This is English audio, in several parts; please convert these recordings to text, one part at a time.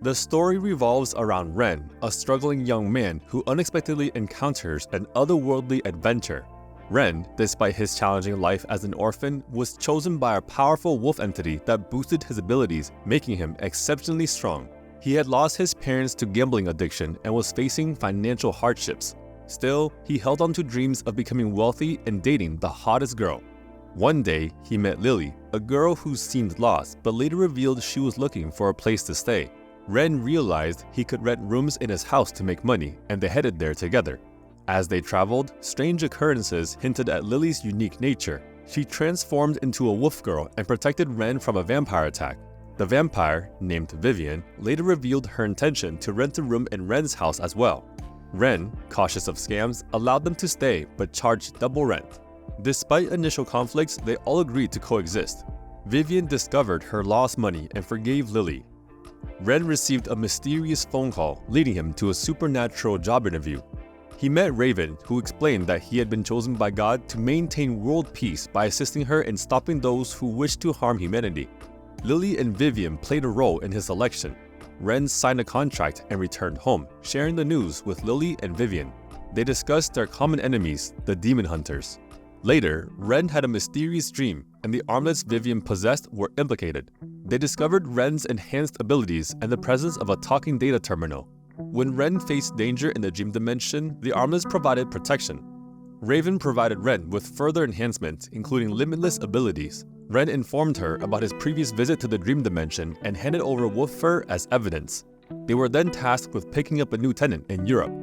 The story revolves around Ren, a struggling young man who unexpectedly encounters an otherworldly adventure. Ren, despite his challenging life as an orphan, was chosen by a powerful wolf entity that boosted his abilities, making him exceptionally strong. He had lost his parents to gambling addiction and was facing financial hardships. Still, he held on to dreams of becoming wealthy and dating the hottest girl. One day, he met Lily, a girl who seemed lost but later revealed she was looking for a place to stay. Ren realized he could rent rooms in his house to make money, and they headed there together. As they traveled, strange occurrences hinted at Lily's unique nature. She transformed into a wolf girl and protected Ren from a vampire attack. The vampire, named Vivian, later revealed her intention to rent a room in Ren's house as well. Ren, cautious of scams, allowed them to stay but charged double rent. Despite initial conflicts, they all agreed to coexist. Vivian discovered her lost money and forgave Lily. Ren received a mysterious phone call, leading him to a supernatural job interview. He met Raven, who explained that he had been chosen by God to maintain world peace by assisting her in stopping those who wished to harm humanity. Lily and Vivian played a role in his selection. Ren signed a contract and returned home, sharing the news with Lily and Vivian. They discussed their common enemies, the demon hunters. Later, Ren had a mysterious dream, and the armlets Vivian possessed were implicated. They discovered Ren's enhanced abilities and the presence of a talking data terminal. When Ren faced danger in the dream dimension, the armlets provided protection. Raven provided Ren with further enhancements, including limitless abilities. Ren informed her about his previous visit to the dream dimension and handed over wolf fur as evidence. They were then tasked with picking up a new tenant in Europe.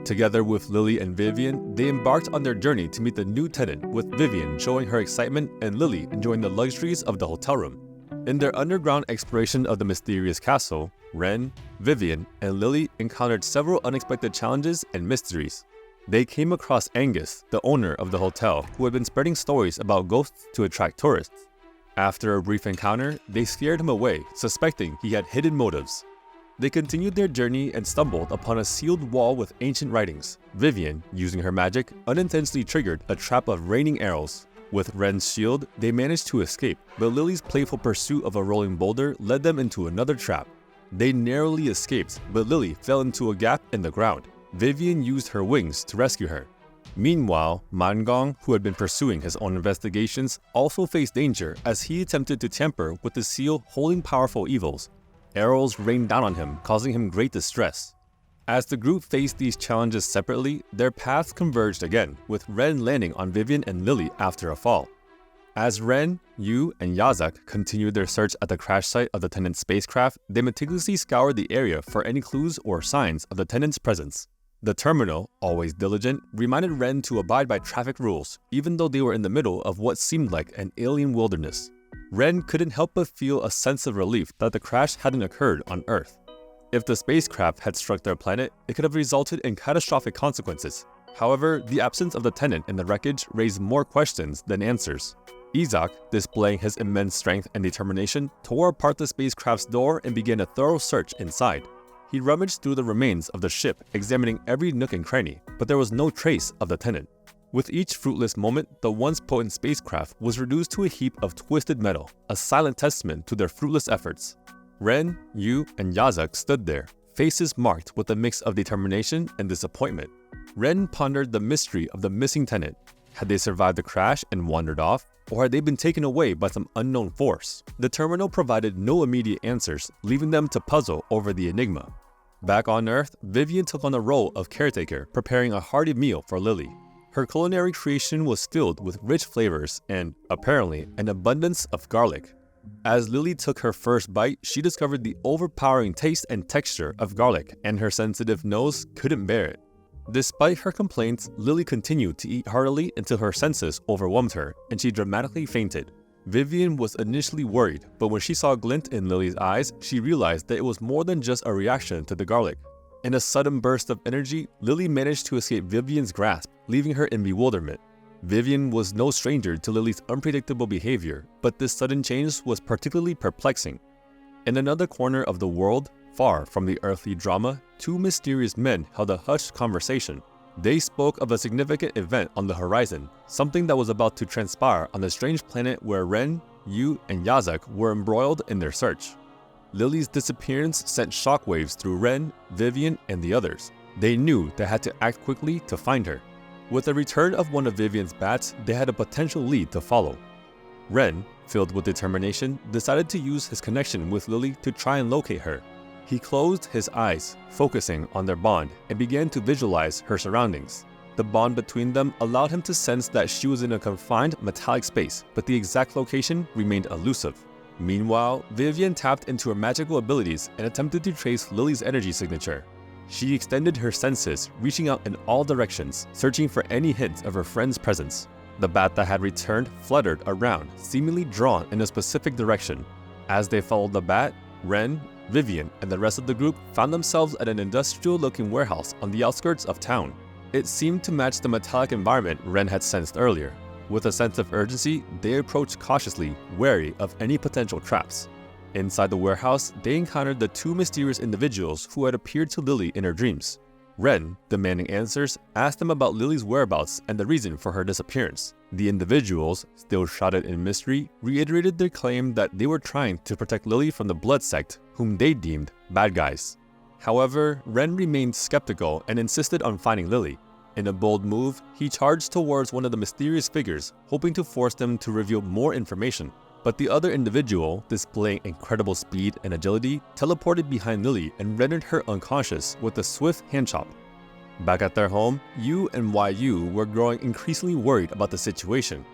Together with Lily and Vivian, they embarked on their journey to meet the new tenant, with Vivian showing her excitement and Lily enjoying the luxuries of the hotel room. In their underground exploration of the mysterious castle, Ren, Vivian, and Lily encountered several unexpected challenges and mysteries. They came across Angus, the owner of the hotel, who had been spreading stories about ghosts to attract tourists. After a brief encounter, they scared him away, suspecting he had hidden motives. They continued their journey and stumbled upon a sealed wall with ancient writings. Vivian, using her magic, unintentionally triggered a trap of raining arrows. With Ren's shield, they managed to escape, but Lily's playful pursuit of a rolling boulder led them into another trap. They narrowly escaped, but Lily fell into a gap in the ground. Vivian used her wings to rescue her. Meanwhile, Mangong, who had been pursuing his own investigations, also faced danger as he attempted to tamper with the seal holding powerful evils. Arrows rained down on him, causing him great distress. As the group faced these challenges separately, their paths converged again, with Ren landing on Vivian and Lily after a fall. As Ren, Yu, and Yazak continued their search at the crash site of the tenant's spacecraft, they meticulously scoured the area for any clues or signs of the tenant's presence. The terminal, always diligent, reminded Ren to abide by traffic rules, even though they were in the middle of what seemed like an alien wilderness. Ren couldn't help but feel a sense of relief that the crash hadn't occurred on Earth. If the spacecraft had struck their planet, it could have resulted in catastrophic consequences. However, the absence of the tenant in the wreckage raised more questions than answers. Izak, displaying his immense strength and determination, tore apart the spacecraft's door and began a thorough search inside. He rummaged through the remains of the ship, examining every nook and cranny, but there was no trace of the tenant. With each fruitless moment, the once potent spacecraft was reduced to a heap of twisted metal, a silent testament to their fruitless efforts. Ren, Yu, and Yazak stood there, faces marked with a mix of determination and disappointment. Ren pondered the mystery of the missing tenant. Had they survived the crash and wandered off, or had they been taken away by some unknown force? The terminal provided no immediate answers, leaving them to puzzle over the enigma. Back on Earth, Vivian took on the role of caretaker, preparing a hearty meal for Lily. Her culinary creation was filled with rich flavors and, apparently, an abundance of garlic. As Lily took her first bite, she discovered the overpowering taste and texture of garlic, and her sensitive nose couldn't bear it. Despite her complaints, Lily continued to eat heartily until her senses overwhelmed her, and she dramatically fainted. Vivian was initially worried, but when she saw a glint in Lily's eyes, she realized that it was more than just a reaction to the garlic. In a sudden burst of energy, Lily managed to escape Vivian's grasp, leaving her in bewilderment. Vivian was no stranger to Lily's unpredictable behavior, but this sudden change was particularly perplexing. In another corner of the world, far from the earthly drama, two mysterious men held a hushed conversation. They spoke of a significant event on the horizon, something that was about to transpire on the strange planet where Ren, Yu, and Yazak were embroiled in their search. Lily's disappearance sent shockwaves through Ren, Vivian, and the others. They knew they had to act quickly to find her. With the return of one of Vivian's bats, they had a potential lead to follow. Ren, filled with determination, decided to use his connection with Lily to try and locate her. He closed his eyes, focusing on their bond, and began to visualize her surroundings. The bond between them allowed him to sense that she was in a confined metallic space, but the exact location remained elusive. Meanwhile, Vivian tapped into her magical abilities and attempted to trace Lily's energy signature. She extended her senses, reaching out in all directions, searching for any hint of her friend's presence. The bat that had returned fluttered around, seemingly drawn in a specific direction. As they followed the bat, Ren, Vivian, and the rest of the group found themselves at an industrial-looking warehouse on the outskirts of town. It seemed to match the metallic environment Ren had sensed earlier. With a sense of urgency, they approached cautiously, wary of any potential traps. Inside the warehouse, they encountered the two mysterious individuals who had appeared to Lily in her dreams. Ren, demanding answers, asked them about Lily's whereabouts and the reason for her disappearance. The individuals, still shrouded in mystery, reiterated their claim that they were trying to protect Lily from the Blood Sect, whom they deemed bad guys. However, Ren remained skeptical and insisted on finding Lily. In a bold move, he charged towards one of the mysterious figures, hoping to force them to reveal more information. But the other individual, displaying incredible speed and agility, teleported behind Lily and rendered her unconscious with a swift hand chop. Back at their home, Yu and YU were growing increasingly worried about the situation.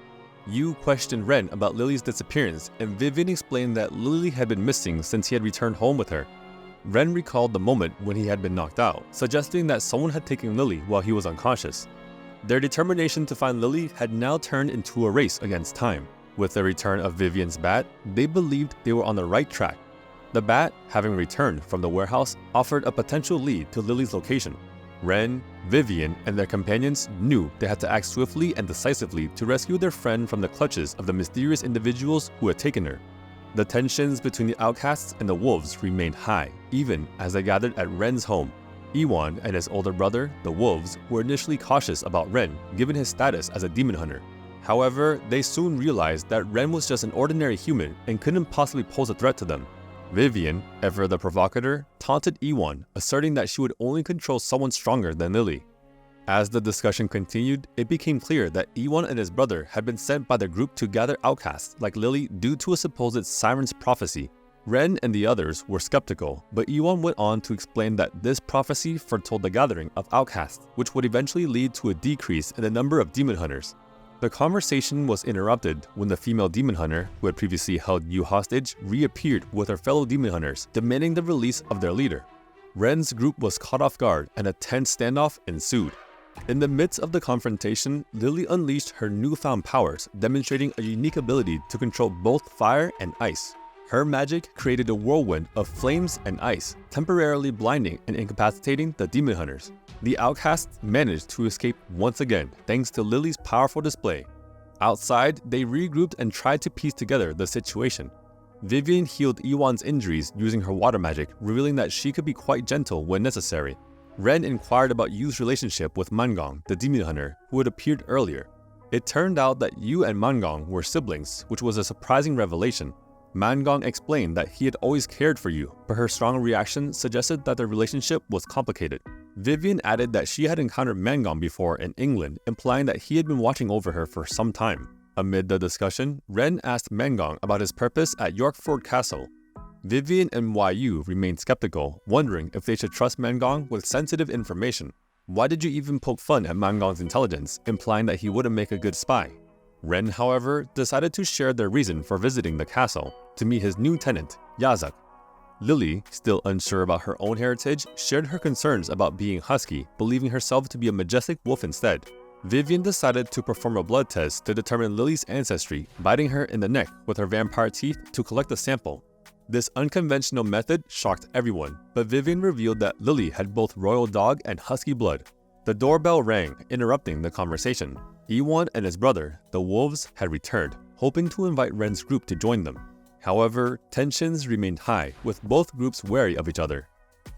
Yu questioned Ren about Lily's disappearance, and Vivian explained that Lily had been missing since he had returned home with her. Ren recalled the moment when he had been knocked out, suggesting that someone had taken Lily while he was unconscious. Their determination to find Lily had now turned into a race against time. With the return of Vivian's bat, they believed they were on the right track. The bat, having returned from the warehouse, offered a potential lead to Lily's location. Ren, Vivian, and their companions knew they had to act swiftly and decisively to rescue their friend from the clutches of the mysterious individuals who had taken her. The tensions between the outcasts and the wolves remained high, even as they gathered at Ren's home. Iwan and his older brother, the wolves, were initially cautious about Ren, given his status as a demon hunter. However, they soon realized that Ren was just an ordinary human and couldn't possibly pose a threat to them. Vivian, ever the provocateur, taunted Iwan, asserting that she would only control someone stronger than Lily. As the discussion continued, it became clear that Iwan and his brother had been sent by the group to gather outcasts like Lily due to a supposed siren's prophecy. Ren and the others were skeptical, but Iwan went on to explain that this prophecy foretold the gathering of outcasts, which would eventually lead to a decrease in the number of demon hunters. The conversation was interrupted when the female demon hunter, who had previously held Yu hostage, reappeared with her fellow demon hunters, demanding the release of their leader. Ren's group was caught off guard and a tense standoff ensued. In the midst of the confrontation, Lily unleashed her newfound powers, demonstrating a unique ability to control both fire and ice. Her magic created a whirlwind of flames and ice, temporarily blinding and incapacitating the demon hunters. The outcasts managed to escape once again, thanks to Lily's powerful display. Outside, they regrouped and tried to piece together the situation. Vivian healed Iwan's injuries using her water magic, revealing that she could be quite gentle when necessary. Ren inquired about Yu's relationship with Mangong, the demon hunter, who had appeared earlier. It turned out that Yu and Mangong were siblings, which was a surprising revelation. Mangong explained that he had always cared for Yu, but her strong reaction suggested that their relationship was complicated. Vivian added that she had encountered Mangong before in England, implying that he had been watching over her for some time. Amid the discussion, Ren asked Mangong about his purpose at Yorkford Castle. Vivian and YU remained skeptical, wondering if they should trust Mangong with sensitive information. Why did you even poke fun at Mangong's intelligence, implying that he wouldn't make a good spy? Ren, however, decided to share their reason for visiting the castle, to meet his new tenant, Yazak. Lily, still unsure about her own heritage, shared her concerns about being husky, believing herself to be a majestic wolf instead. Vivian decided to perform a blood test to determine Lily's ancestry, biting her in the neck with her vampire teeth to collect a sample. This unconventional method shocked everyone, but Vivian revealed that Lily had both royal dog and husky blood. The doorbell rang, interrupting the conversation. Iwan and his brother, the wolves, had returned, hoping to invite Ren's group to join them. However, tensions remained high, with both groups wary of each other.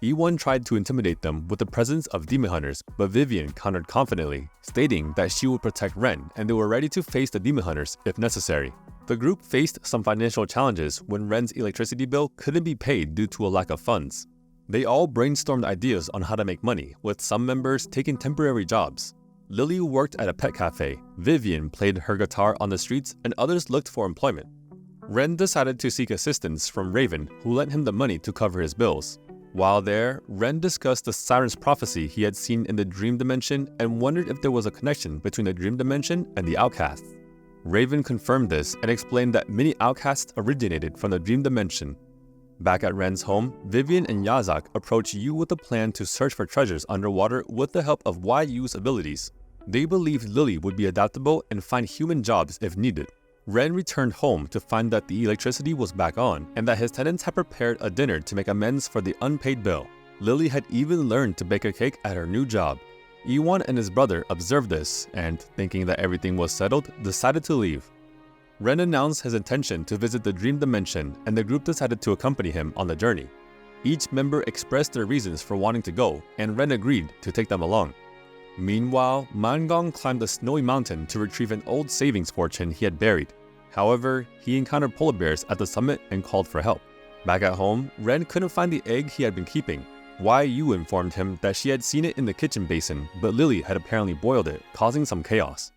Iwan tried to intimidate them with the presence of demon hunters, but Vivian countered confidently, stating that she would protect Ren and they were ready to face the demon hunters if necessary. The group faced some financial challenges when Ren's electricity bill couldn't be paid due to a lack of funds. They all brainstormed ideas on how to make money, with some members taking temporary jobs. Lily worked at a pet cafe, Vivian played her guitar on the streets, and others looked for employment. Ren decided to seek assistance from Raven, who lent him the money to cover his bills. While there, Ren discussed the siren's prophecy he had seen in the dream dimension and wondered if there was a connection between the dream dimension and the outcasts. Raven confirmed this and explained that many outcasts originated from the dream dimension. Back at Ren's home, Vivian and Yazak approach Yu with a plan to search for treasures underwater with the help of Yu's abilities. They believed Lily would be adaptable and find human jobs if needed. Ren returned home to find that the electricity was back on and that his tenants had prepared a dinner to make amends for the unpaid bill. Lily had even learned to bake a cake at her new job. Iwan and his brother observed this and, thinking that everything was settled, decided to leave. Ren announced his intention to visit the dream dimension and the group decided to accompany him on the journey. Each member expressed their reasons for wanting to go and Ren agreed to take them along. Meanwhile, Mangong climbed a snowy mountain to retrieve an old savings fortune he had buried. However, he encountered polar bears at the summit and called for help. Back at home, Ren couldn't find the egg he had been keeping. Yu informed him that she had seen it in the kitchen basin, but Lily had apparently boiled it, causing some chaos.